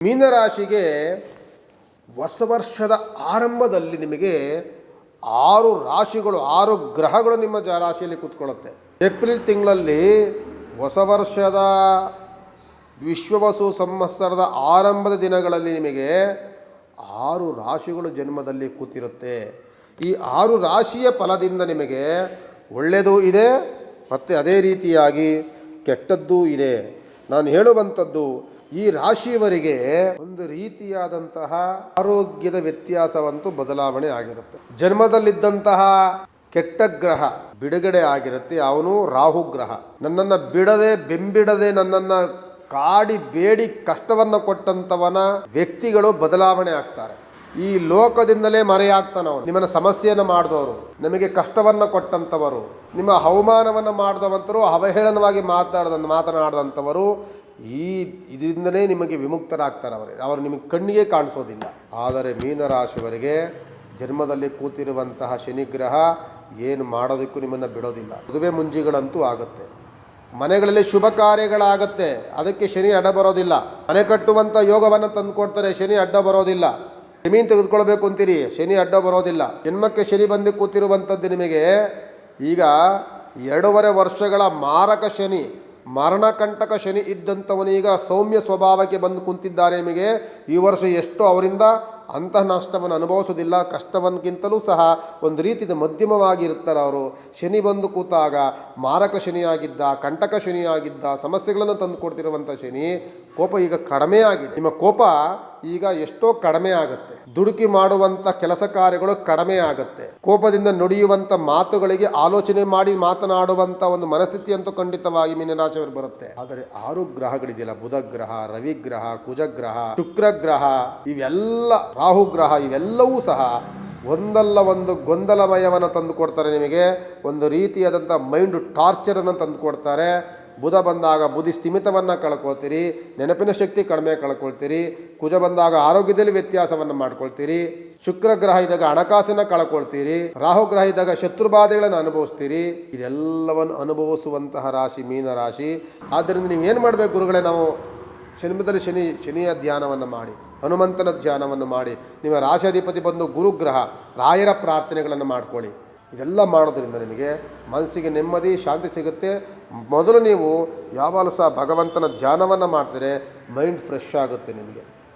ಮೀನರಾಶಿಗೆ ಹೊಸ ವರ್ಷದ ಆರಂಭದಲ್ಲಿ ನಿಮಗೆ 6 ರಾಶಿಗಳು 6 ಗ್ರಹಗಳು ನಿಮ್ಮ ರಾಶಿಯಲ್ಲಿ ಕೂತ್ಕೊಳ್ಳುತ್ತೆ. ಏಪ್ರಿಲ್ ತಿಂಗಳಲ್ಲಿ ಹೊಸ ವರ್ಷದ ವಿಶ್ವವಸು ಸಂವತ್ಸರದ ಆರಂಭದ ದಿನಗಳಲ್ಲಿ ನಿಮಗೆ 6 ರಾಶಿಗಳು ಜನ್ಮದಲ್ಲಿ ಕೂತಿರುತ್ತೆ. ಈ 6 ರಾಶಿಯ ಫಲದಿಂದ ನಿಮಗೆ ಒಳ್ಳೆಯದು ಇದೆ ಮತ್ತು ಅದೇ ರೀತಿಯಾಗಿ ಕೆಟ್ಟದ್ದೂ ಇದೆ. ನಾನು ಹೇಳುವಂಥದ್ದು, ಈ ರಾಶಿಯವರಿಗೆ ಒಂದು ರೀತಿಯಾದಂತಹ ಆರೋಗ್ಯದ ವ್ಯತ್ಯಾಸವಂತೂ ಬದಲಾವಣೆ ಆಗಿರುತ್ತೆ. ಜನ್ಮದಲ್ಲಿದ್ದಂತಹ ಕೆಟ್ಟ ಗ್ರಹ ಬಿಡುಗಡೆ ಆಗಿರುತ್ತೆ. ಅವನು ರಾಹು ಗ್ರಹ. ನನ್ನನ್ನು ಬಿಡದೆ ಬೆಂಬಿಡದೆ ನನ್ನನ್ನು ಕಾಡಿ ಬೇಡಿ ಕಷ್ಟವನ್ನು ಕೊಟ್ಟಂಥವನ ವ್ಯಕ್ತಿಗಳು ಬದಲಾವಣೆ ಆಗ್ತಾರೆ. ಈ ಲೋಕದಿಂದಲೇ ಮರೆಯಾಗ್ತಾನವನು. ನಿಮ್ಮನ್ನು ಸಮಸ್ಯೆಯನ್ನು ಮಾಡಿದವರು, ನಿಮಗೆ ಕಷ್ಟವನ್ನು ಕೊಟ್ಟಂಥವರು, ನಿಮ್ಮ ಅವಮಾನವನ್ನು ಮಾಡಿದವಂತರು, ಅವಹೇಳನವಾಗಿ ಮಾತನಾಡಿದಂಥವರು ಇದರಿಂದಲೇ ನಿಮಗೆ ವಿಮುಕ್ತರಾಗ್ತಾರೆ. ಅವರು ನಿಮಗೆ ಕಣ್ಣಿಗೆ ಕಾಣಿಸೋದಿಲ್ಲ. ಆದರೆ ಮೀನರಾಶಿಯವರಿಗೆ ಜನ್ಮದಲ್ಲಿ ಕೂತಿರುವಂತಹ ಶನಿಗ್ರಹ ಏನು ಮಾಡೋದಕ್ಕೂ ನಿಮ್ಮನ್ನು ಬಿಡೋದಿಲ್ಲ. ಮದುವೆ ಮುಂಜಿಗಳಂತೂ ಆಗುತ್ತೆ, ಮನೆಗಳಲ್ಲಿ ಶುಭ ಕಾರ್ಯಗಳಾಗತ್ತೆ, ಅದಕ್ಕೆ ಶನಿ ಅಡ್ಡ ಬರೋದಿಲ್ಲ. ಮನೆ ಕಟ್ಟುವಂಥ ಯೋಗವನ್ನು ತಂದು ಕೊಡ್ತಾರೆ, ಶನಿ ಅಡ್ಡ ಬರೋದಿಲ್ಲ. ಜಮೀನು ತೆಗೆದುಕೊಳ್ಬೇಕು ಅಂತೀರಿ, ಶನಿ ಅಡ್ಡ ಬರೋದಿಲ್ಲ. ಜನ್ಮಕ್ಕೆ ಶನಿ ಬಂದು ಕೂತಿರುವಂಥದ್ದು ನಿಮಗೆ ಈಗ 2.5 ವರ್ಷಗಳ ಮಾರಕ ಶನಿ, ಮರಣಕಂಟಕ ಶನಿ ಇದ್ದಂಥವನೀಗ ಸೌಮ್ಯ ಸ್ವಭಾವಕ್ಕೆ ಬಂದು ಕುಂತಿದ್ದಾರೆ. ನಿಮಗೆ ಈ ವರ್ಷ ಎಷ್ಟೋ ಅವರಿಂದ ಅಂತಹ ನಷ್ಟವನ್ನು ಅನುಭವಿಸೋದಿಲ್ಲ. ಕಷ್ಟವನ್ಗಿಂತಲೂ ಸಹ ಒಂದು ರೀತಿಯ ಮಧ್ಯಮವಾಗಿ ಇರ್ತಾರೆ ಅವರು. ಶನಿ ಬಂದು ಕೂತಾಗ ಮಾರಕ ಶನಿಯಾಗಿದ್ದ, ಕಂಟಕ ಶನಿಯಾಗಿದ್ದ, ಸಮಸ್ಯೆಗಳನ್ನು ತಂದು ಕೊಡ್ತಿರುವಂಥ ಶನಿ ಕೋಪ ಈಗ ಕಡಿಮೆ ಆಗಿದೆ. ನಿಮ್ಮ ಕೋಪ ಈಗ ಎಷ್ಟೋ ಕಡಿಮೆ ಆಗುತ್ತೆ. ದುಡುಕಿ ಮಾಡುವಂಥ ಕೆಲಸ ಕಾರ್ಯಗಳು ಕಡಿಮೆ ಆಗುತ್ತೆ. ಕೋಪದಿಂದ ನುಡಿಯುವಂಥ ಮಾತುಗಳಿಗೆ ಆಲೋಚನೆ ಮಾಡಿ ಮಾತನಾಡುವಂಥ ಒಂದು ಮನಸ್ಥಿತಿ ಅಂತೂ ಖಂಡಿತವಾಗಿ ಮೀನರಾಶಿಯವರು ಬರುತ್ತೆ. ಆದರೆ 6 ಗ್ರಹಗಳಿದೆಯಲ್ಲ, ಬುಧ ಗ್ರಹ, ರವಿ ಗ್ರಹ, ಕುಜ ಗ್ರಹ, ಶುಕ್ರ ಗ್ರಹ, ಇವೆಲ್ಲ ರಾಹು ಗ್ರಹ, ಇವೆಲ್ಲವೂ ಸಹ ಒಂದಲ್ಲ ಒಂದು ಗೊಂದಲಮಯವನ್ನು ತಂದು ಕೊಡ್ತಾರೆ. ನಿಮಗೆ ಒಂದು ರೀತಿಯಾದಂಥ ಮೈಂಡ್ ಟಾರ್ಚರನ್ನು ತಂದು ಕೊಡ್ತಾರೆ. ಬುಧ ಬಂದಾಗ ಬುದ್ಧಿ ಸ್ಥಿಮಿತವನ್ನು ಕಳ್ಕೊಳ್ತೀರಿ, ನೆನಪಿನ ಶಕ್ತಿ ಕಡಿಮೆ ಕಳ್ಕೊಳ್ತೀರಿ. ಕುಜ ಬಂದಾಗ ಆರೋಗ್ಯದಲ್ಲಿ ವ್ಯತ್ಯಾಸವನ್ನು ಮಾಡ್ಕೊಳ್ತೀರಿ. ಶುಕ್ರ ಗ್ರಹ ಇದ್ದಾಗ ಹಣಕಾಸನ್ನು ಕಳ್ಕೊಳ್ತೀರಿ. ರಾಹು ಗ್ರಹ ಇದ್ದಾಗ ಶತ್ರುಬಾಧೆಗಳನ್ನು ಅನುಭವಿಸ್ತೀರಿ. ಇದೆಲ್ಲವನ್ನು ಅನುಭವಿಸುವಂತಹ ರಾಶಿ ಮೀನರಾಶಿ. ಆದ್ದರಿಂದ ನೀವೇನು ಮಾಡಬೇಕು ಗುರುಗಳೇ, ನಾವು ಜನ್ಮದಲ್ಲಿ ಶನಿಯ ಧ್ಯಾನವನ್ನು ಮಾಡಿ, ಹನುಮಂತನ ಧ್ಯಾನವನ್ನು ಮಾಡಿ, ನಿಮ್ಮ ರಾಶಿಯಾಧಿಪತಿ ಬಂದು ಗುರುಗ್ರಹ, ರಾಯರ ಪ್ರಾರ್ಥನೆಗಳನ್ನು ಮಾಡ್ಕೊಳ್ಳಿ. ಇದೆಲ್ಲ ಮಾಡೋದ್ರಿಂದ ನಿಮಗೆ ಮನಸ್ಸಿಗೆ ನೆಮ್ಮದಿ, ಶಾಂತಿ ಸಿಗುತ್ತೆ. ಮೊದಲು ನೀವು ಯಾವಾಗಲೂ ಸಹ ಭಗವಂತನ ಧ್ಯಾನವನ್ನು ಮಾಡ್ತಾರೆ, ಮೈಂಡ್ ಫ್ರೆಶ್ ಆಗುತ್ತೆ ನಿಮಗೆ.